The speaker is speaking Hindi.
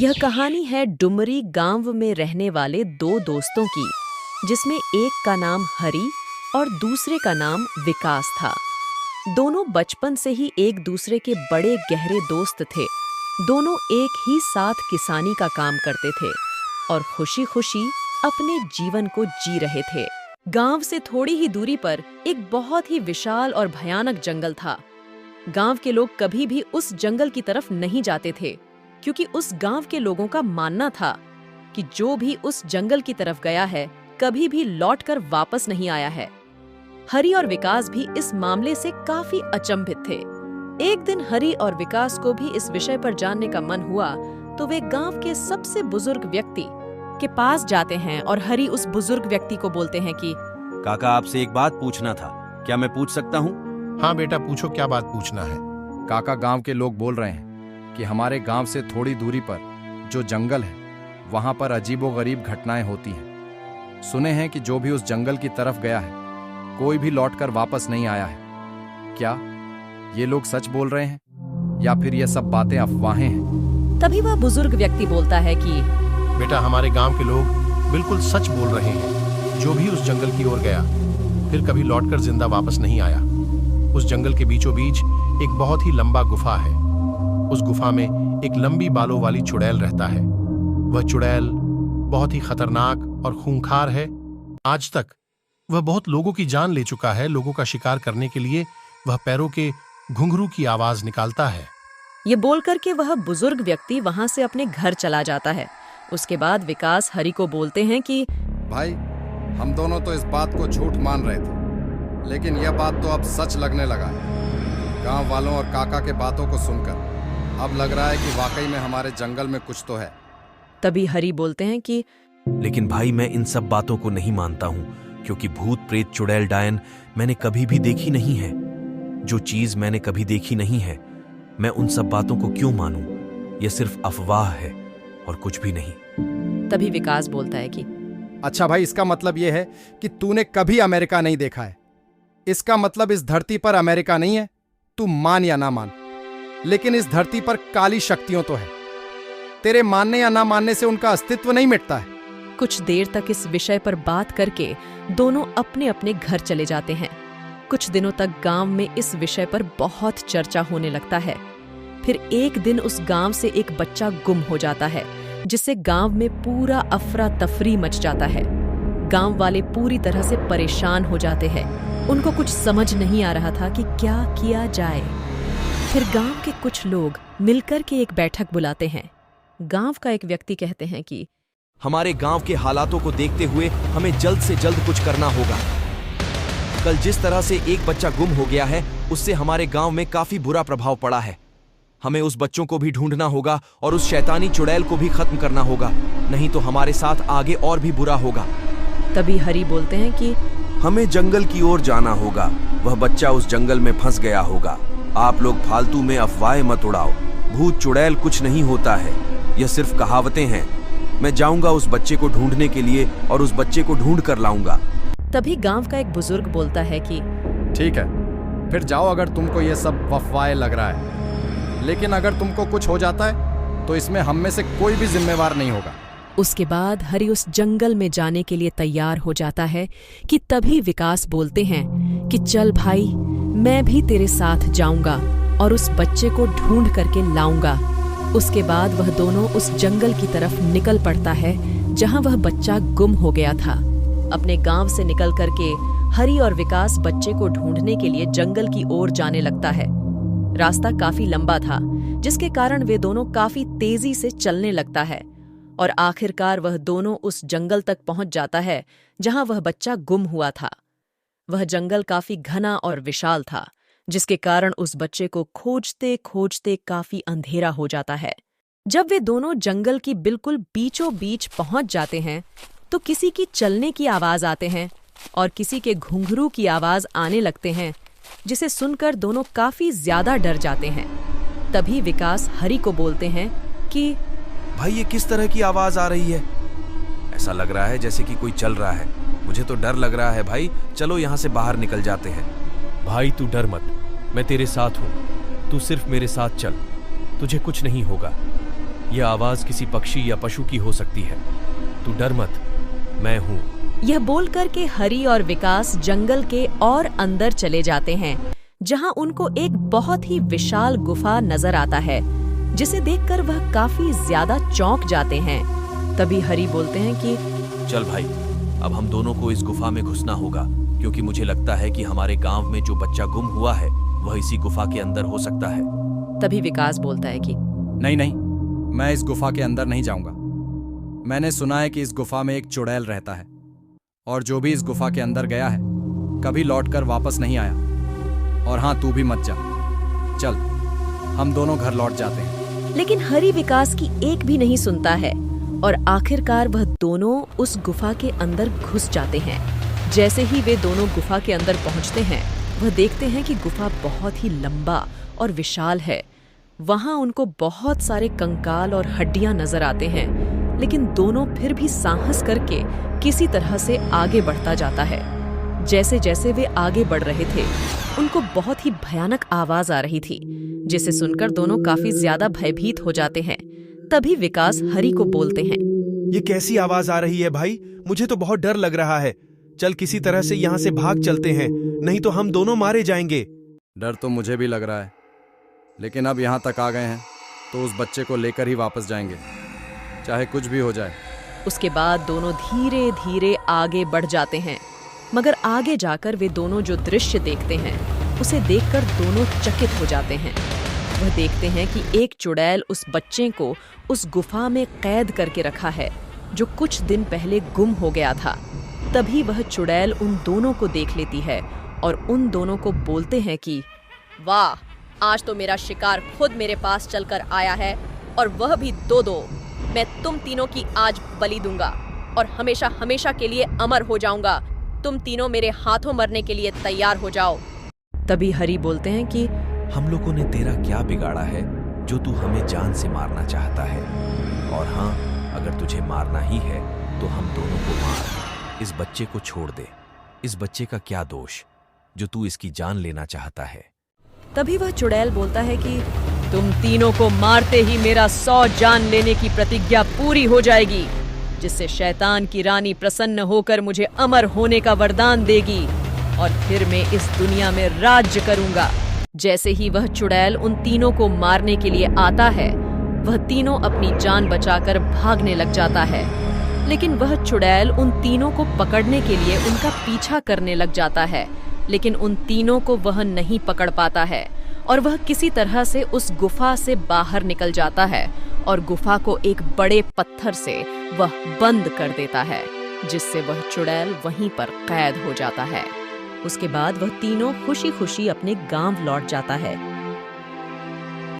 यह कहानी है डुमरी गांव में रहने वाले दो दोस्तों की, जिसमें एक का नाम हरी और दूसरे का नाम विकास था। दोनों बचपन से ही एक दूसरे के बड़े गहरे दोस्त थे। दोनों एक ही साथ किसानी का काम करते थे और खुशी खुशी अपने जीवन को जी रहे थे। गांव से थोड़ी ही दूरी पर एक बहुत ही विशाल और भयानक जंगल था। गांव के लोग कभी भी उस जंगल की तरफ नहीं जाते थे, क्योंकि उस गांव के लोगों का मानना था कि जो भी उस जंगल की तरफ गया है कभी भी लौटकर वापस नहीं आया है। हरी और विकास भी इस मामले से काफी अचंभित थे। एक दिन हरी और विकास को भी इस विषय पर जानने का मन हुआ, तो वे गांव के सबसे बुजुर्ग व्यक्ति के पास जाते हैं और हरी उस बुजुर्ग व्यक्ति को बोलते हैं कि काका, आपसे एक बात पूछना था, क्या मैं पूछ सकता हूँ? हाँ बेटा, पूछो, क्या बात पूछना है? काका, गांव के लोग बोल रहे हैं कि हमारे गांव से थोड़ी दूरी पर जो जंगल है वहां पर अजीबोगरीब घटनाएं होती हैं। सुने हैं कि जो भी उस जंगल की तरफ गया है कोई भी लौटकर वापस नहीं आया है। क्या ये लोग सच बोल रहे हैं या फिर ये सब बातें अफवाहें हैं? तभी वह बुजुर्ग व्यक्ति बोलता है कि बेटा, हमारे गांव के लोग बिल्कुल सच बोल रहे हैं। जो भी उस जंगल की ओर गया फिर कभी लौटकर जिंदा वापस नहीं आया। उस जंगल के बीचों बीच एक बहुत ही लंबा गुफा है। उस गुफा में एक लंबी बालों वाली चुड़ैल रहता है। वह चुड़ैल बहुत ही खतरनाक और खूंखार है। आज तक वह बहुत लोगों की जान ले चुका है। लोगों का शिकार करने के लिए वह पैरों के घुंघरू की आवाज निकालता है। ये बोल करके वह बुजुर्ग व्यक्ति वहां से अपने घर चला जाता है। उसके बाद विकास हरी को बोलते हैं कि भाई, हम दोनों तो इस बात को झूठ मान रहे थे, लेकिन यह बात तो अब सच लगने लगा है। गांव वालों और काका के बातों को सुनकर अब लग रहा है कि वाकई में हमारे जंगल में कुछ तो है। तभी हरी बोलते हैं कि लेकिन भाई, मैं इन सब बातों को नहीं मानता हूँ, क्योंकि भूत प्रेत चुड़ैल डायन मैंने कभी भी देखी नहीं है। जो चीज मैंने कभी देखी नहीं है, मैं उन सब बातों को क्यों मानूं? यह सिर्फ अफवाह है और कुछ भी नहीं। तभी विकास बोलता है कि अच्छा भाई, इसका मतलब यह है कि तूने कभी अमेरिका नहीं देखा है। इसका मतलब इस धरती पर अमेरिका नहीं है। तू मान या ना मान, लेकिन इस धरती पर काली शक्तियों तो है। तेरे मानने या ना मानने से उनका अस्तित्व नहीं मिटता है। कुछ देर तक इस विषय पर बात करके दोनों अपने अपने घर चले जाते हैं। कुछ दिनों तक गांव में इस विषय पर बहुत चर्चा होने लगता है। फिर एक दिन उस गांव से एक बच्चा गुम हो जाता है, जिससे गांव में पूरा अफरा तफरी मच जाता है। गांव वाले पूरी तरह से परेशान हो जाते हैं। उनको कुछ समझ नहीं आ रहा था कि क्या किया जाए। फिर गांव के कुछ लोग मिलकर के एक बैठक बुलाते हैं। गांव का एक व्यक्ति कहते हैं कि हमारे गांव के हालातों को देखते हुए हमें जल्द से जल्द कुछ करना होगा। कल जिस तरह से एक बच्चा गुम हो गया है, उससे हमारे गांव में काफी बुरा प्रभाव पड़ा है। हमें उस बच्चों को भी ढूंढना होगा और उस शैतानी चुड़ैल को भी खत्म करना होगा, नहीं तो हमारे साथ आगे और भी बुरा होगा। तभी हरी बोलते हैं कि हमें जंगल की ओर जाना होगा। वह बच्चा उस जंगल में फंस गया होगा। आप लोग फालतू में अफवाहें मत उड़ाओ। भूत चुड़ैल कुछ नहीं होता है, यह सिर्फ कहावतें हैं। मैं जाऊंगा उस बच्चे को ढूंढने के लिए और उस बच्चे को ढूंढ कर लाऊंगा। तभी गांव का एक बुजुर्ग बोलता है कि ठीक है, फिर जाओ अगर तुमको ये सब अफवाहें लग रहा है। लेकिन अगर तुमको कुछ हो जाता है तो इसमें हम में से कोई भी जिम्मेवार नहीं होगा। उसके बाद हरी उस जंगल में जाने के लिए तैयार हो जाता है कि तभी विकास बोलते हैं कि चल भाई, मैं भी तेरे साथ जाऊंगा और उस बच्चे को ढूंढ करके लाऊंगा। उसके बाद वह दोनों उस जंगल की तरफ निकल पड़ता है जहां वह बच्चा गुम हो गया था। अपने गांव से निकल करके हरी और विकास बच्चे को ढूंढने के लिए जंगल की ओर जाने लगता है। रास्ता काफी लंबा था, जिसके कारण वे दोनों काफी तेजी से चलने लगता है और आखिरकार वह दोनों उस जंगल तक पहुंच जाता है जहां वह बच्चा गुम हुआ था। वह जंगल काफी घना और विशाल था, जिसके कारण उस बच्चे को खोजते खोजते काफी अंधेरा हो जाता है। जब वे दोनों जंगल की बिल्कुल बीचों बीच पहुंच जाते हैं तो किसी की चलने की आवाज आते हैं और किसी के घुंघरू की आवाज आने लगते हैं, जिसे सुनकर दोनों काफी ज्यादा डर जाते हैं। तभी विकास हरी को बोलते हैं कि भाई, ये किस तरह की आवाज आ रही है? ऐसा लग रहा है जैसे कि कोई चल रहा है। मुझे तो डर लग रहा है भाई, चलो यहाँ से बाहर निकल जाते हैं। भाई तू डर मत, मैं तेरे साथ हूँ। तू सिर्फ मेरे साथ चल, तुझे कुछ नहीं होगा। यह आवाज किसी पक्षी या पशु की हो सकती है। तू डर मत, मैं हूं। यह बोलकर के हरि और विकास जंगल के और अंदर चले जाते हैं, जहां उनको एक बहुत ही विशाल गुफा नजर आता है, जिसे देखकर वह काफी ज्यादा चौंक जाते हैं। तभी हरि बोलते हैं कि चल भाई, अब हम दोनों को इस गुफा में घुसना होगा, क्योंकि मुझे लगता है कि हमारे गांव में जो बच्चा गुम हुआ है वह इसी गुफा के अंदर हो सकता है। तभी विकास बोलता है कि नहीं नहीं, मैं इस गुफा के अंदर नहीं जाऊंगा। मैंने सुना है कि इस गुफा में एक चुड़ैल रहता है, और जो भी इस गुफा के अंदर गया है कभी लौटकर वापस नहीं आया। और हाँ, तू भी मत जा। चल, हम दोनों घर लौट जाते हैं। लेकिन हरि विकास की एक भी नहीं सुनता है, और आखिरकार वह दोनों उस गुफा के अंदर घुस जाते हैं। जैसे ही वे दोनों गुफा के अंदर पहुंचते हैं, वह देखते हैं कि गुफा बहुत ही लंबा और विशाल है। वहां उनको बहुत सारे कंकाल और हड्डियां नजर आते हैं, लेकिन दोनों फिर भी साहस करके किसी तरह से आगे बढ़ता जाता है। जैसे जैसे वे आगे बढ़ रहे थे, उनको बहुत ही भयानक आवाज आ रही थी, जिसे सुनकर दोनों काफी ज्यादा भयभीत हो जाते हैं। तभी विकास हरि को बोलते हैं, ये कैसी आवाज आ रही है भाई? मुझे तो बहुत डर लग रहा है। चल किसी तरह से यहाँ से भाग चलते हैं, नहीं तो हम दोनों मारे जाएंगे। डर तो मुझे भी लग रहा है, लेकिन अब यहाँ तक आ गए हैं तो उस बच्चे को लेकर ही वापस जाएंगे, चाहे कुछ भी हो जाए। उसके बाद दोनों धीरे धीरे आगे बढ़ जाते हैं, मगर आगे जाकर वे दोनों जो दृश्य देखते हैं उसे देखकर दोनों चकित हो जाते हैं। वह देखते हैं कि एक चुड़ैल उस बच्चे को उस गुफा में कैद करके रखा है, जो कुछ दिन पहले गुम हो गया था। तभी वह चुड़ैल उन दोनों को देख लेती है और उन दोनों को बोलते हैं कि वाह, आज तो मेरा शिकार खुद मेरे पास चलकर आया है, और वह भी दो। मैं तुम तीनों की आज बलि दूंगा और हमेशा हमेशा के लिए अमर हो जाऊंगा। तुम तीनों मेरे हाथों मरने के लिए तैयार हो जाओ। तभी हरि बोलते हैं कि हम लोगों ने तेरा क्या बिगाड़ा है जो तू हमें जान से मारना चाहता है? और हाँ, अगर तुझे मारना ही है तो हम दोनों को मार। इस बच्चे को छोड़ दे। इस बच्चे का क्या दोष जो तू इसकी जान लेना चाहता है? तभी वह चुड़ैल बोलता है कि तुम तीनों को मारते ही मेरा 100 जान लेने की प्रतिज्ञा पूरी हो जाएगी, जिससे शैतान की रानी प्रसन्न होकर मुझे अमर होने का वरदान देगी, और फिर मैं इस दुनिया में राज्य करूंगा। जैसे ही वह चुड़ैल उन तीनों को मारने के लिए आता है, वह तीनों अपनी जान बचाकर भागने लग जाता है। लेकिन वह चुड़ैल उन तीनों को पकड़ने के लिए उनका पीछा करने लग जाता है, लेकिन उन तीनों को वह नहीं पकड़ पाता है, और वह किसी तरह से उस गुफा से बाहर निकल जाता है, और गुफा को एक बड़े पत्थर से वह बंद कर देता है, जिससे वह चुड़ैल वहीं पर कैद हो जाता है। उसके बाद वह तीनों खुशी खुशी अपने गांव लौट जाता है।